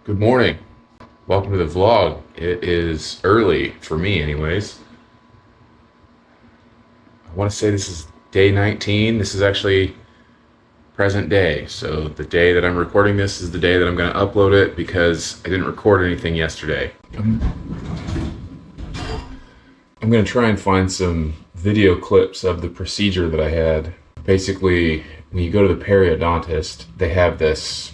Good morning. Welcome to the vlog. It is early for me anyways. I want to say this is day 19. This is actually present day. So the day that I'm recording this is the day that I'm going to upload it because I didn't record anything yesterday. I'm going to try and find some video clips of the procedure that I had. Basically, when you go to the periodontist, they have this,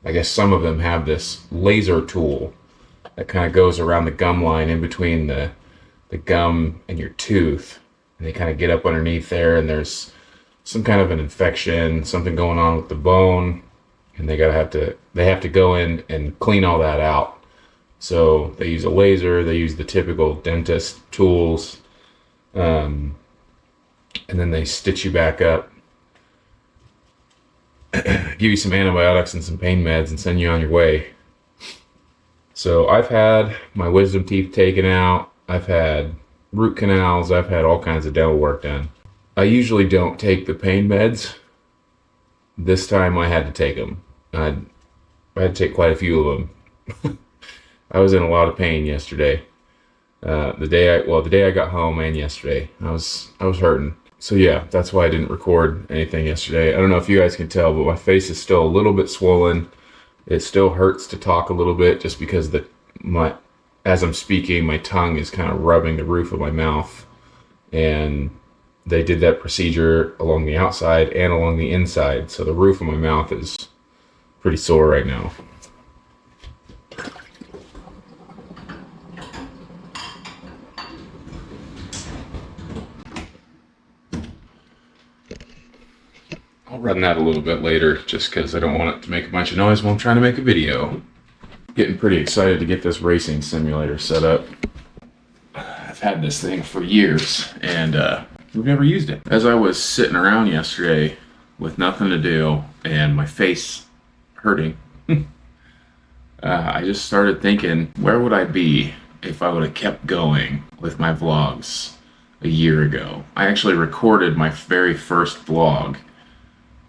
I guess some of them have this laser tool that kind of goes around the gum line in between the gum and your tooth. And they kind of get up underneath there, and there's some kind of an infection, something going on with the bone, and they have to go in and clean all that out. So they use a laser, they use the typical dentist tools, and then they stitch you back up, give you some antibiotics and some pain meds, and send you on your way. So I've had my wisdom teeth taken out, I've had root canals, I've had all kinds of dental work done. I usually don't take the pain meds. This time I had to take them. I had to take quite a few of them. I was in a lot of pain yesterday. The day I got home and yesterday, I was hurting. So yeah, that's why I didn't record anything yesterday. I don't know if you guys can tell, but my face is still a little bit swollen. It still hurts to talk a little bit just because as I'm speaking, my tongue is kind of rubbing the roof of my mouth. And they did that procedure along the outside and along the inside. So the roof of my mouth is pretty sore right now. I'll run that a little bit later just because I don't want it to make a bunch of noise while I'm trying to make a video. Getting pretty excited to get this racing simulator set up. I've had this thing for years and we've never used it. As I was sitting around yesterday with nothing to do and my face hurting, I just started thinking, where would I be if I would have kept going with my vlogs a year ago? I actually recorded my very first vlog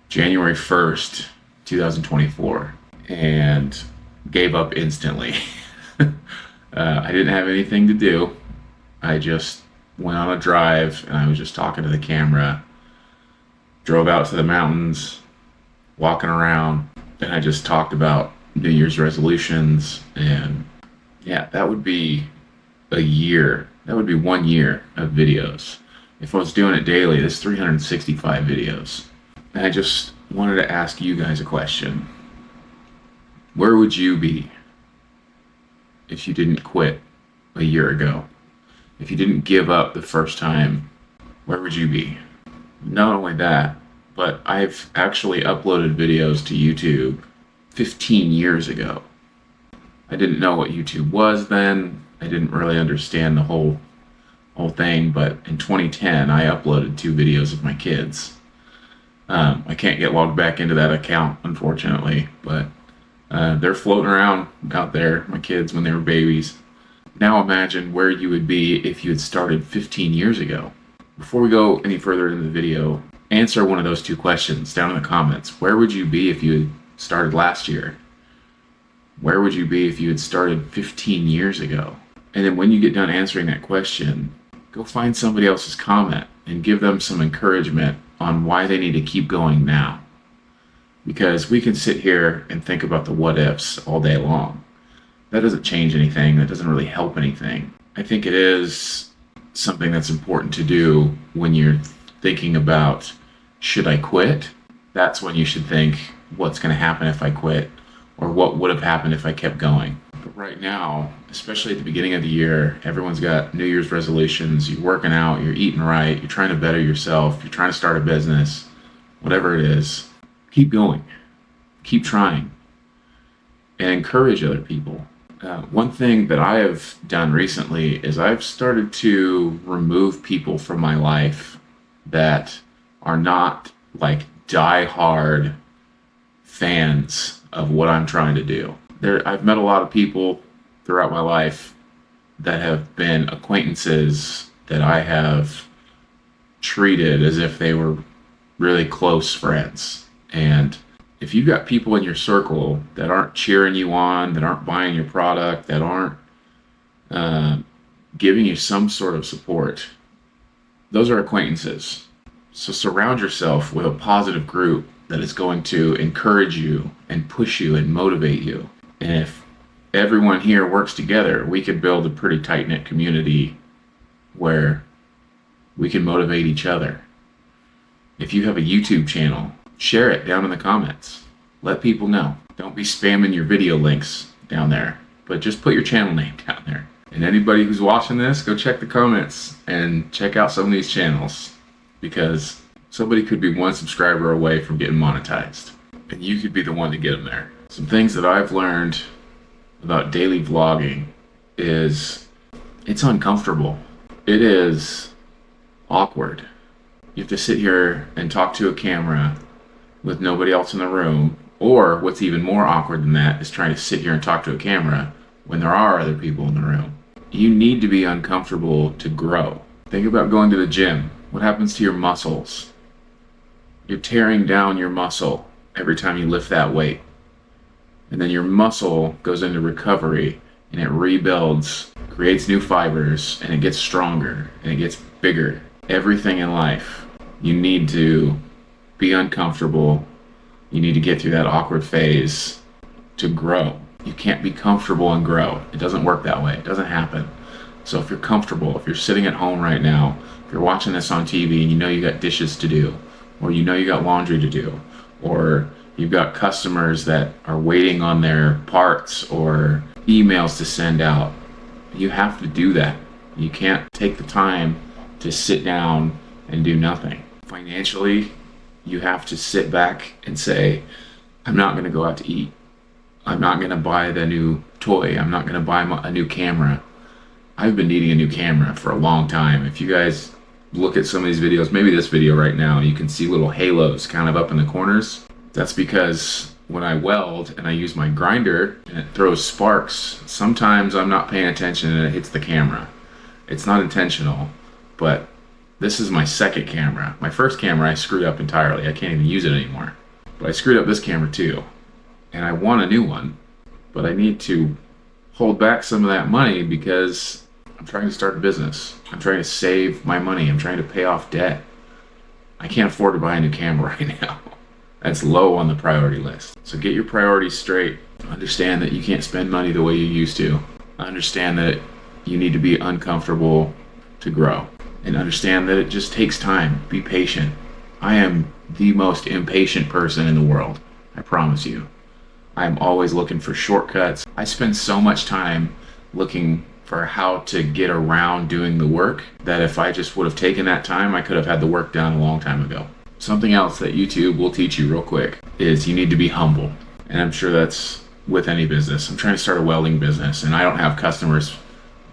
January 1st, 2024, and gave up instantly. I didn't have anything to do. I just went on a drive and I was just talking to the camera, drove out to the mountains, walking around, and I just talked about New Year's resolutions. And yeah, that would be a year. That would be 1 year of videos. If I was doing it daily, that's 365 videos. And I just wanted to ask you guys a question. Where would you be if you didn't quit a year ago? If you didn't give up the first time, where would you be? Not only that, but I've actually uploaded videos to YouTube 15 years ago. I didn't know what YouTube was then. I didn't really understand the whole thing, but in 2010, I uploaded 2 videos of my kids. I can't get logged back into that account, unfortunately, but they're floating around out there, my kids, when they were babies. Now imagine where you would be if you had started 15 years ago. Before we go any further into the video, answer one of those 2 questions down in the comments. Where would you be if you had started last year? Where would you be if you had started 15 years ago? And then when you get done answering that question, go find somebody else's comment and give them some encouragement on why they need to keep going now. Because we can sit here and think about the what ifs all day long. That doesn't change anything. That doesn't really help anything. I think it is something that's important to do when you're thinking about, should I quit? That's when you should think, what's going to happen if I quit? Or what would have happened if I kept going? But right now, especially at the beginning of the year, everyone's got New Year's resolutions. You're working out, you're eating right, you're trying to better yourself, you're trying to start a business, whatever it is. Keep going. Keep trying. And encourage other people. One thing that I have done recently is I've started to remove people from my life that are not like die-hard fans of what I'm trying to do. I've met a lot of people throughout my life that have been acquaintances that I have treated as if they were really close friends. And if you've got people in your circle that aren't cheering you on, that aren't buying your product, that aren't giving you some sort of support, those are acquaintances. So surround yourself with a positive group that is going to encourage you and push you and motivate you. And if everyone here works together, we could build a pretty tight-knit community where we can motivate each other. If you have a YouTube channel, share it down in the comments. Let people know. Don't be spamming your video links down there, but just put your channel name down there. And anybody who's watching this, go check the comments and check out some of these channels, because somebody could be one subscriber away from getting monetized, and you could be the one to get them there. Some things that I've learned about daily vlogging is it's uncomfortable. It is awkward. You have to sit here and talk to a camera with nobody else in the room, or what's even more awkward than that is trying to sit here and talk to a camera when there are other people in the room. You need to be uncomfortable to grow. Think about going to the gym. What happens to your muscles? You're tearing down your muscle every time you lift that weight. And then your muscle goes into recovery and it rebuilds, creates new fibers, and it gets stronger and it gets bigger. Everything in life, you need to be uncomfortable. You need to get through that awkward phase to grow. You can't be comfortable and grow. It doesn't work that way. It doesn't happen. So if you're comfortable, if you're sitting at home right now, if you're watching this on TV and you know you got dishes to do, or you know you got laundry to do, or you've got customers that are waiting on their parts or emails to send out, you have to do that. You can't take the time to sit down and do nothing. Financially, you have to sit back and say, I'm not going to go out to eat. I'm not going to buy the new toy. I'm not going to buy a new camera. I've been needing a new camera for a long time. If you guys look at some of these videos, maybe this video right now, you can see little halos kind of up in the corners. That's because when I weld and I use my grinder and it throws sparks, sometimes I'm not paying attention and it hits the camera. It's not intentional, but this is my second camera. My first camera I screwed up entirely. I can't even use it anymore. But I screwed up this camera too. And I want a new one, but I need to hold back some of that money because I'm trying to start a business. I'm trying to save my money. I'm trying to pay off debt. I can't afford to buy a new camera right now. That's low on the priority list. So get your priorities straight. Understand that you can't spend money the way you used to. Understand that you need to be uncomfortable to grow. And understand that it just takes time. Be patient. I am the most impatient person in the world. I promise you. I'm always looking for shortcuts. I spend so much time looking for how to get around doing the work that if I just would have taken that time, I could have had the work done a long time ago. Something else that YouTube will teach you real quick is you need to be humble. And I'm sure that's with any business. I'm trying to start a welding business and I don't have customers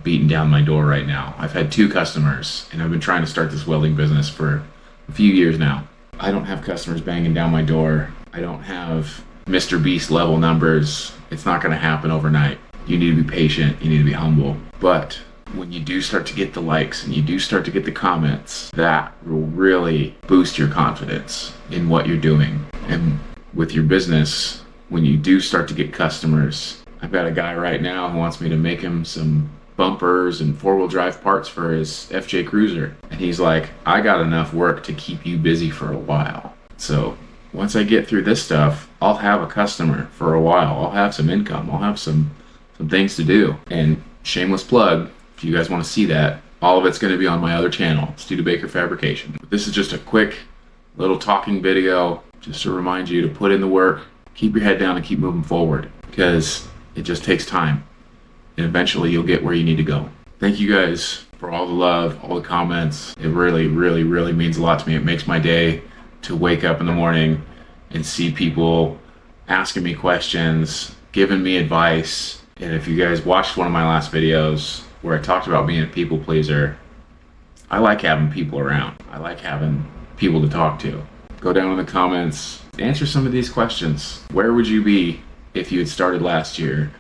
beating down my door right now. I've had 2 customers and I've been trying to start this welding business for a few years now. I don't have customers banging down my door. I don't have Mr. Beast level numbers. It's not going to happen overnight. You need to be patient. You need to be humble. But when you do start to get the likes and you do start to get the comments, that will really boost your confidence in what you're doing. And with your business, when you do start to get customers, I've got a guy right now who wants me to make him some bumpers and 4-wheel drive parts for his FJ Cruiser. And he's like, I got enough work to keep you busy for a while. So once I get through this stuff, I'll have a customer for a while. I'll have some income. I'll have some things to do. And shameless plug, if you guys want to see that, all of it's going to be on my other channel, Studebaker Fabrication. This is just a quick little talking video just to remind you to put in the work, keep your head down and keep moving forward, because it just takes time. And eventually you'll get where you need to go. Thank you guys for all the love, all the comments. It really, really, really means a lot to me. It makes my day to wake up in the morning and see people asking me questions, giving me advice. And if you guys watched one of my last videos where I talked about being a people pleaser, I like having people around. I like having people to talk to. Go down in the comments, answer some of these questions. Where would you be if you had started last year?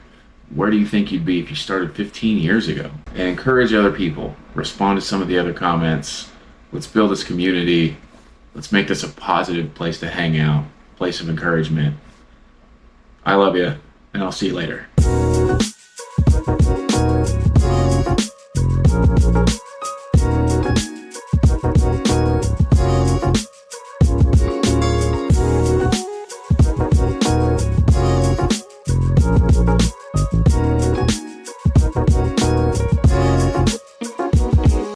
Where do you think you'd be if you started 15 years ago? And encourage other people. Respond to some of the other comments. Let's build this community. Let's make this a positive place to hang out, place of encouragement. I love you, and I'll see you later.